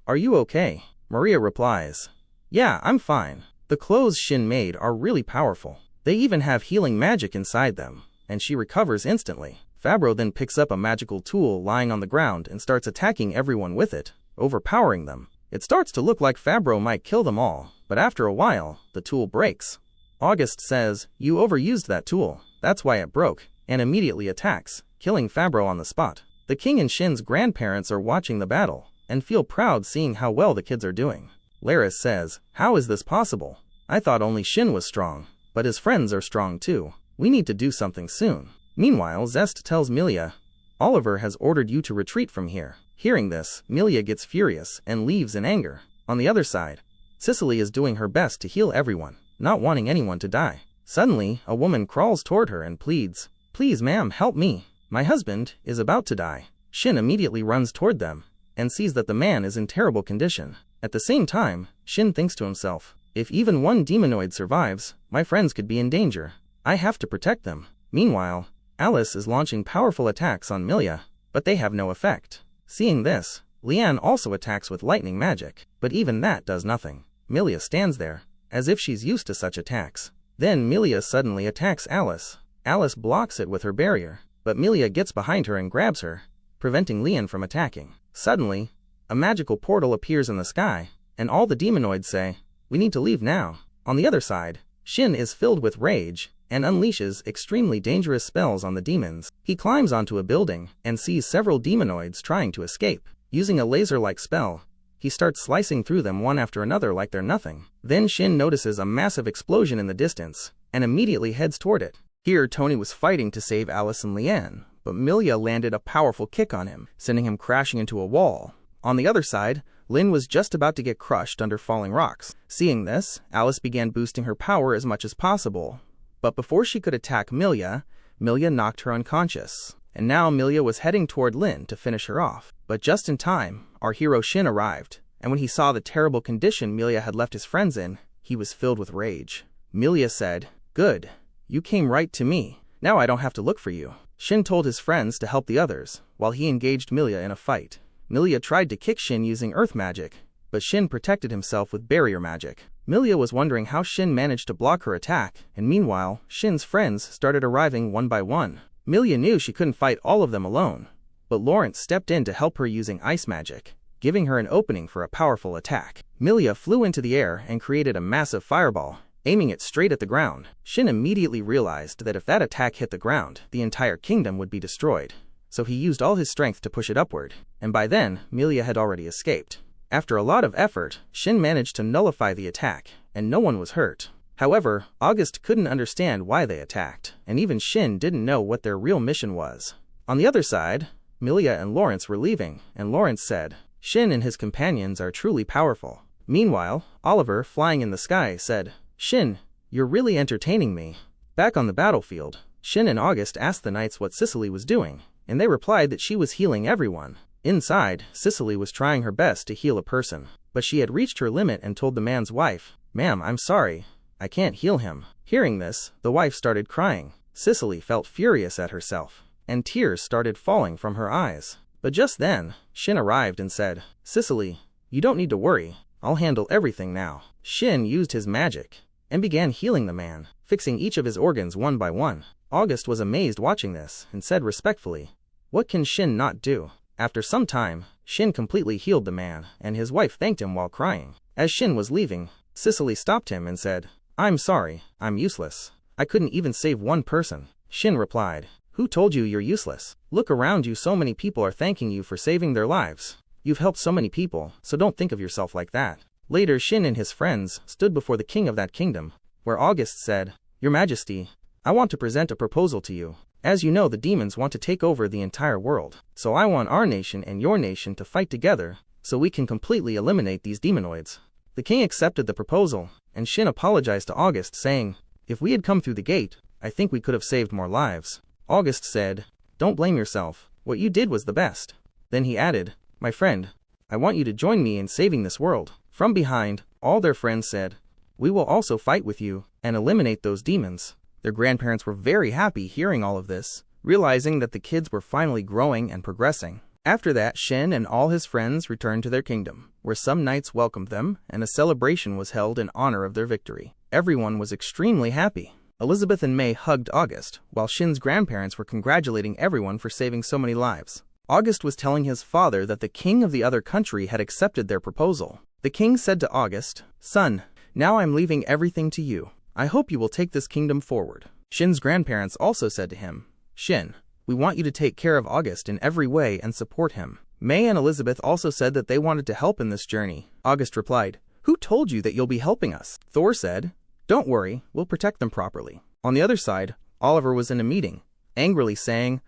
are you okay?" Maria replies, "Yeah, I'm fine. The clothes Shin made are really powerful. They even have healing magic inside them," and she recovers instantly. Fabro then picks up a magical tool lying on the ground and starts attacking everyone with it, overpowering them. It starts to look like Fabro might kill them all, but after a while, the tool breaks. August says, "You overused that tool, that's why it broke," and immediately attacks, killing Fabro on the spot. The king and Shin's grandparents are watching the battle, and feel proud seeing how well the kids are doing. Laris says, "How is this possible? I thought only Shin was strong, but his friends are strong too. We need to do something soon." Meanwhile, Zest tells Milia, "Oliver has ordered you to retreat from here." Hearing this, Milia gets furious and leaves in anger. On the other side, Sicily is doing her best to heal everyone, not wanting anyone to die. Suddenly, a woman crawls toward her and pleads, "Please ma'am, help me. My husband is about to die." Shin immediately runs toward them and sees that the man is in terrible condition. At the same time, Shin thinks to himself, "If even one demonoid survives, my friends could be in danger. I have to protect them." Meanwhile, Alice is launching powerful attacks on Milia, but they have no effect. Seeing this, Leanne also attacks with lightning magic, but even that does nothing. Milia stands there, as if she's used to such attacks. Then Milia suddenly attacks Alice. Alice blocks it with her barrier, but Milia gets behind her and grabs her, preventing Leon from attacking. Suddenly, a magical portal appears in the sky, and all the demonoids say, "We need to leave now." On the other side, Shin is filled with rage and unleashes extremely dangerous spells on the demons. He climbs onto a building and sees several demonoids trying to escape. Using a laser-like spell, he starts slicing through them one after another like they're nothing. Then Shin notices a massive explosion in the distance and immediately heads toward it. Here, Tony was fighting to save Alice and Leanne, but Milia landed a powerful kick on him, sending him crashing into a wall. On the other side, Lynn was just about to get crushed under falling rocks. Seeing this, Alice began boosting her power as much as possible. But before she could attack Milia knocked her unconscious. And now Milia was heading toward Lynn to finish her off. But just in time, our hero Shin arrived, and when he saw the terrible condition Milia had left his friends in, he was filled with rage. Milia said, "Good, you came right to me. Now I don't have to look for you." Shin told his friends to help the others, while he engaged Millia in a fight. Millia tried to kick Shin using earth magic, but Shin protected himself with barrier magic. Millia was wondering how Shin managed to block her attack, and meanwhile, Shin's friends started arriving one by one. Millia knew she couldn't fight all of them alone, but Lawrence stepped in to help her using ice magic, giving her an opening for a powerful attack. Millia flew into the air and created a massive fireball, aiming it straight at the ground. Shin immediately realized that if that attack hit the ground, the entire kingdom would be destroyed. So he used all his strength to push it upward, and by then, Millia had already escaped. After a lot of effort, Shin managed to nullify the attack, and no one was hurt. However, August couldn't understand why they attacked, and even Shin didn't know what their real mission was. On the other side, Millia and Lawrence were leaving, and Lawrence said, "Shin and his companions are truly powerful." Meanwhile, Oliver, flying in the sky, said, "Shin, you're really entertaining me." Back on the battlefield, Shin and August asked the knights what Cicely was doing, and they replied that she was healing everyone. Inside, Cicely was trying her best to heal a person, but she had reached her limit and told the man's wife, "Ma'am, I'm sorry, I can't heal him." Hearing this, the wife started crying. Cicely felt furious at herself, and tears started falling from her eyes. But just then, Shin arrived and said, "Cicely, you don't need to worry, I'll handle everything now." Shin used his magic and began healing the man, fixing each of his organs one by one. August was amazed watching this and said respectfully, "What can Shin not do?" After some time, Shin completely healed the man, and his wife thanked him while crying. As Shin was leaving, Cicely stopped him and said, "I'm sorry, I'm useless. I couldn't even save one person." Shin replied, "Who told you you're useless? Look around you, so many people are thanking you for saving their lives. You've helped so many people, so don't think of yourself like that." Later, Shin and his friends stood before the king of that kingdom, where August said, "Your Majesty, I want to present a proposal to you. As you know, the demons want to take over the entire world, so I want our nation and your nation to fight together so we can completely eliminate these demonoids." The king accepted the proposal, and Shin apologized to August, saying, "If we had come through the gate, I think we could have saved more lives." August said, "Don't blame yourself, what you did was the best." Then he added, "My friend, I want you to join me in saving this world." From behind, all their friends said, "We will also fight with you and eliminate those demons." Their grandparents were very happy hearing all of this, realizing that the kids were finally growing and progressing. After that, Shin and all his friends returned to their kingdom, where some knights welcomed them, and a celebration was held in honor of their victory. Everyone was extremely happy. Elizabeth and May hugged August, while Shin's grandparents were congratulating everyone for saving so many lives. August was telling his father that the king of the other country had accepted their proposal. The king said to August, "Son, now I'm leaving everything to you. I hope you will take this kingdom forward." Shin's grandparents also said to him, "Shin, we want you to take care of August in every way and support him." May and Elizabeth also said that they wanted to help in this journey. August replied, "Who told you that you'll be helping us?" Thor said, "Don't worry, we'll protect them properly." On the other side, Oliver was in a meeting, angrily saying,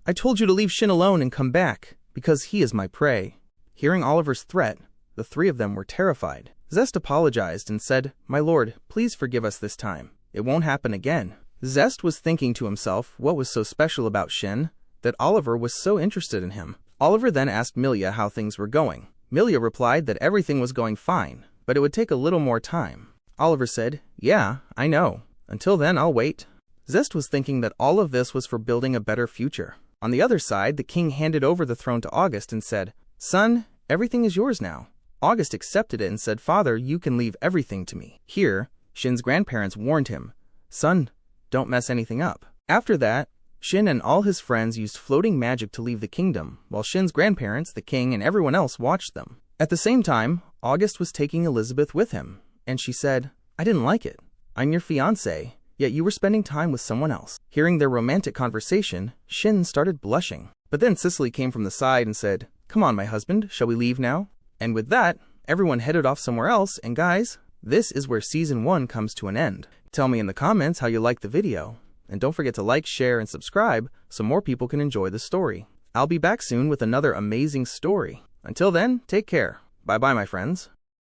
"I told you to leave Shin alone and come back, because he is my prey." Hearing Oliver's threat, the three of them were terrified. Zest apologized and said, "My lord, please forgive us this time. It won't happen again." Zest was thinking to himself what was so special about Shin that Oliver was so interested in him. Oliver then asked Millia how things were going. Millia replied that everything was going fine, but it would take a little more time. Oliver said, "Yeah, I know. Until then, I'll wait." Zest was thinking that all of this was for building a better future. On the other side, the king handed over the throne to August and said, "Son, everything is yours now." August accepted it and said, "Father, you can leave everything to me." Here, Shin's grandparents warned him, "Son, don't mess anything up." After that, Shin and all his friends used floating magic to leave the kingdom, while Shin's grandparents, the king, and everyone else watched them. At the same time, August was taking Elizabeth with him, and she said, "I didn't like it. I'm your fiancé, yet you were spending time with someone else." Hearing their romantic conversation, Shin started blushing. But then Cicely came from the side and said, "Come on, my husband, shall we leave now?" And with that, everyone headed off somewhere else, and guys, this is where Season 1 comes to an end. Tell me in the comments how you liked the video, and don't forget to like, share, and subscribe so more people can enjoy the story. I'll be back soon with another amazing story. Until then, take care. Bye-bye, my friends.